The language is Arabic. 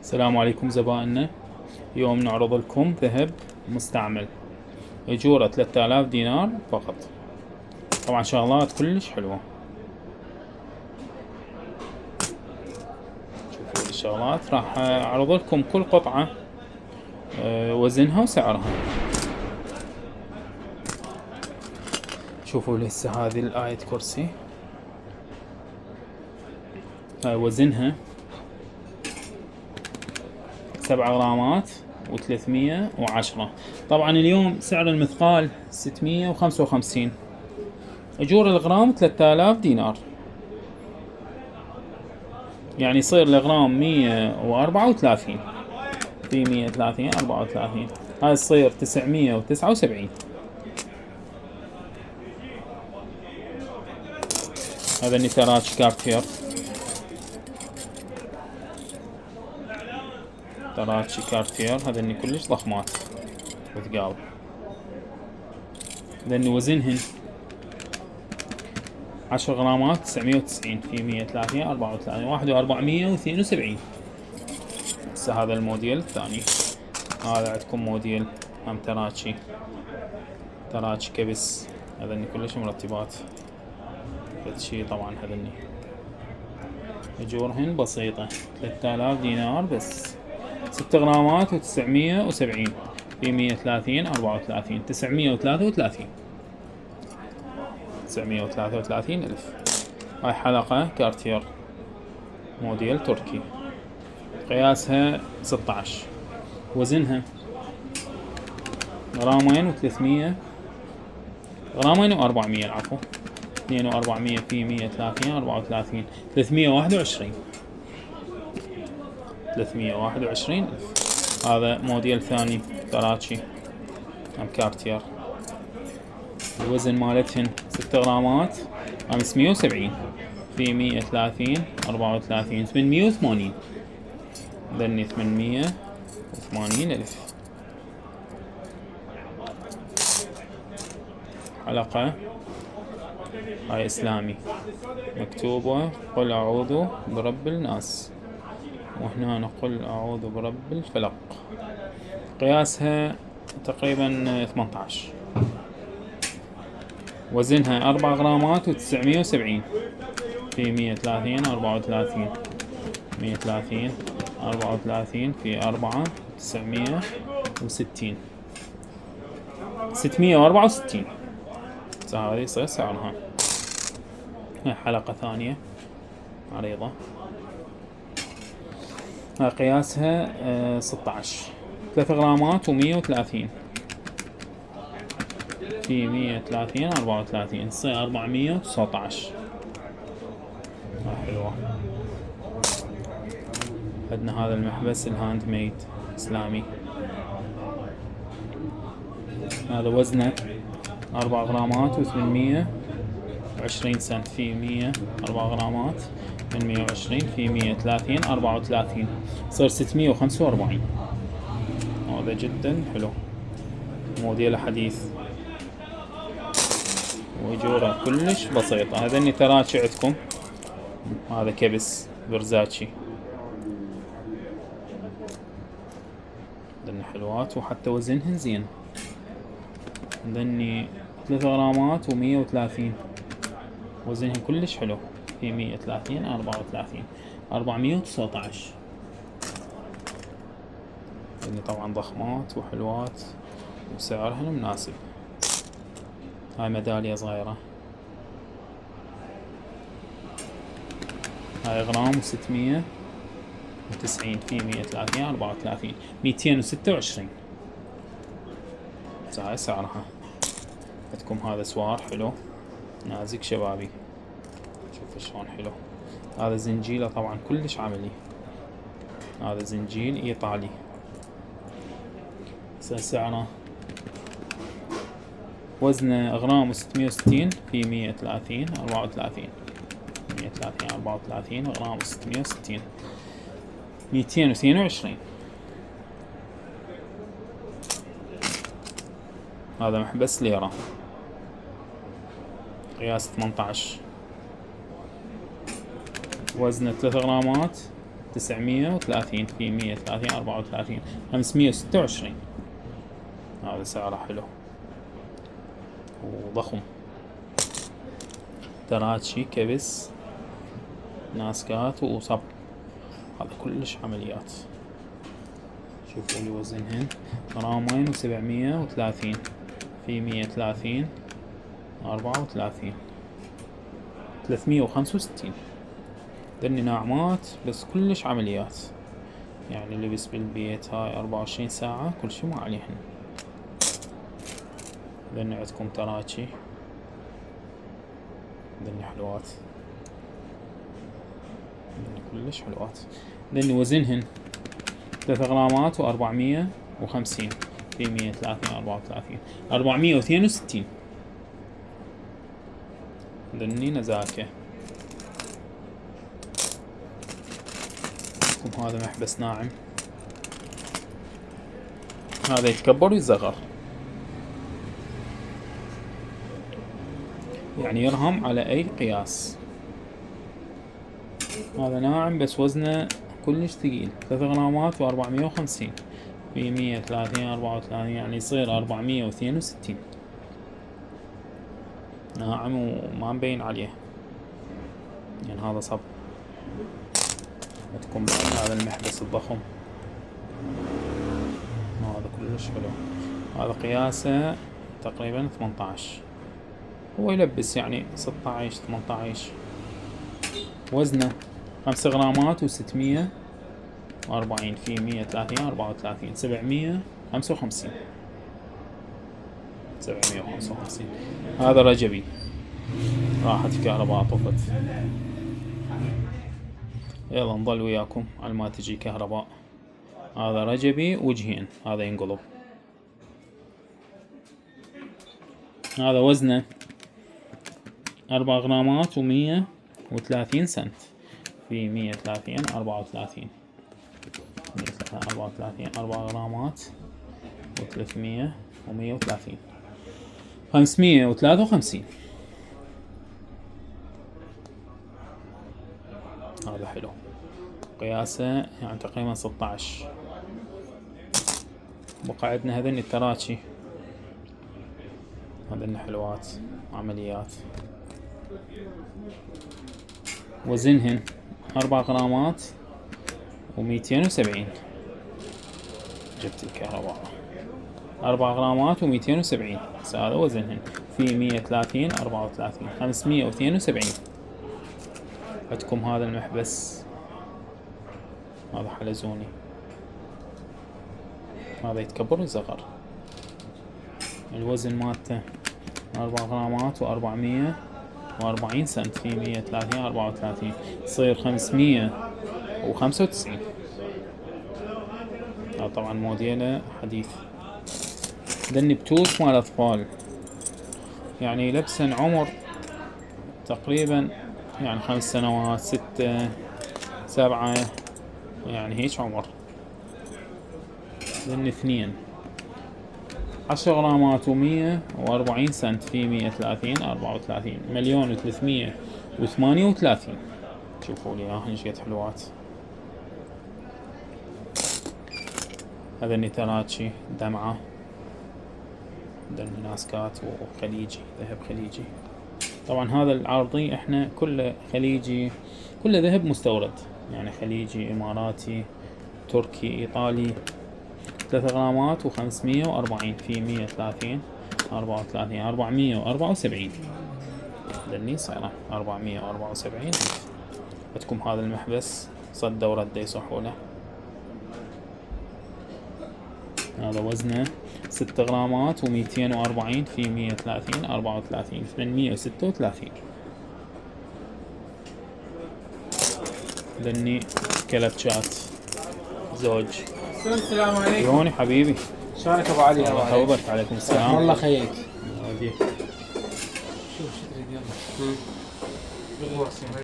السلام عليكم زبائننا. اليوم نعرض لكم ذهب مستعمل، أجورة 3000 دينار فقط. طبعا شغلات كلش حلوة. شوفوا الشغلات، راح أعرض لكم كل قطعة وزنها وسعرها. شوفوا هسه هذه الآية كرسي، هاي وزنها 7 غرامات و310. طبعا اليوم سعر المثقال 655، أجور الغرام 3000 دينار، يعني يصير الغرام 134 في 130 34، هاي تصير 979. هذا نتراتش كارتير، تراتشي كارتير، هذني كلش ضخمات وثقال. هذني وزنهن 10 غرامات 990 في 130 34 1472. هسه هذا الموديل الثاني. هذا عندكم موديل هم تراتشي، تراتشي كبس، هذني كلش مرتبات. شي طبعا هذني أجورهن بسيطة، 3000 دينار بس. 6 غرامات و970 في 130 34 933 933 ألف. هاي حلقة كارتير موديل تركي، قياسها 16، وزنها غرامين و300 غرامين و400 العفو، 2400 في 130 34 321 ألف. هذا موديل ثاني تراتشي هم كارتير، الوزن مالتهن 6 غرامات 570 في 130 34 880. ذني 880 ألف. حلقة هاي إسلامي، مكتوبة قل أعوذ برب الناس، وهنا نقول أعوذ برب الفلق. قياسها تقريبا 18، وزنها 4 غرامات و970 في 130 34 130 34 في 4 960 664. هذه يصير سعرها. هاي حلقة ثانية عريضة، هاي قياسها 16، 3 غرامات و130 في 130 34 تصير 419. حلوة. عندنا هذا المحبس الهاند ميد إسلامي، هذا وزنه 4 غرامات و820 سنت في 100 4 غرامات 820 في 130 34 صار 645. هذا جدا حلو، موديل حديث وأجورة كلش بسيطة. هذني تراتشي عندكم، هذا كبس برزاتشي، هذني حلوات وحتى وزنهن زين. هذني 3 غرامات و130، وزنهن كلش حلو في 130 34 419. هذني طبعا ضخمات وحلوات وسعرهن مناسب. هاي ميدالية صغيرة، هاي غرام و690 في 130 34 226. هاي سعرها. عندكم هذا سوار حلو نازك شبابي، شوفوا شلون حلو. هذا زنجيله طبعا كلش عملي، هذا زنجيل ايطالي. سعره وزنه غرام و660 في 130 34 130 34 غرام و660 222. هذا محبس ليرة، قياس 18، وزنه 3 غرامات 930 في 130 34 526. هذا سعره حلو وضخم. تراتشي، كبس، ناسكات وصب، هذا كلش عمليات. شوفوا لي وزنهن، غرامين و730 في 130 34 365. ذني ناعمات بس كلش عمليات، يعني لبس بالبيت هاي 24 ساعة كل شي ما عليهن. ذني عندكم تراتشي، ذني حلوات، ذني كلش حلوات. ذني وزنهن 3 غرامات و450 في 130 34 462. ذني نزاكة. هذا محبس ناعم، هذا يتكبر ويصغر، يعني يرهم على اي قياس. هذا ناعم بس وزنه كلش ثقيل، 3 غرامات و450 في 130 34 يعني يصير 462. ناعم وما مبين عليه، يعني هذا صب. عندكم بعد هذا المحبس الضخم، هذا كلش حلو. هذا قياسه تقريبا 18، هو يلبس يعني 16 18. وزنه 5 غرامات و640 في 130 34 755 755. هذا رجبي، راحت الكهرباء طفت. يلا نظل وياكم على ما تجي كهرباء. هذا رجبي وجهين، هذا ينقلب. هذا وزنه 4 غرامات و130 سنت في 130 34 134 4 غرامات و300 و130 553. هذا حلو، قياسه يعني تقريبا 16. بقى عندنا هذين التراتشي، هذين حلوات عمليات. وزنهن 4 غرامات و270. جبت الكهرباء 4 غرامات و270، هذا وزنهن في 130 34 572. عندكم هذا المحبس، هذا حلزوني، هذا يتكبر ويصغر. الوزن مالته 4 غرامات و440 سنت في 130 34 يصير 595. هذا طبعا موديله حديث. ذني بتوت مال اطفال، يعني لبسن عمر تقريبا يعني 5 سنوات 6 7، يعني هيك عمر. ذني 2 10 غرامات و140 سنت في 130 34 1,338. شوفوا لي اياهن ايش قد حلوات. هذني تراتشي دمعة، هذني ناسكات وخليجي، ذهب خليجي. طبعا هذا العرضي احنا كله خليجي، كله ذهب مستورد، يعني خليجي اماراتي تركي ايطالي. 3 غرامات و540 في 130 34 474. ذني صايرة 474. عندكم هذا المحبس صدى ورد يصحونه، هذا وزنه 6 غرامات و240 في 130 34 836. ذني كلبشات زوج. السلام عليكم. يوني حبيبي، شلونك ابو علي؟ الله يحفظك. عليكم السلام. والله خيك. وديك. شوف شو تريد يلا.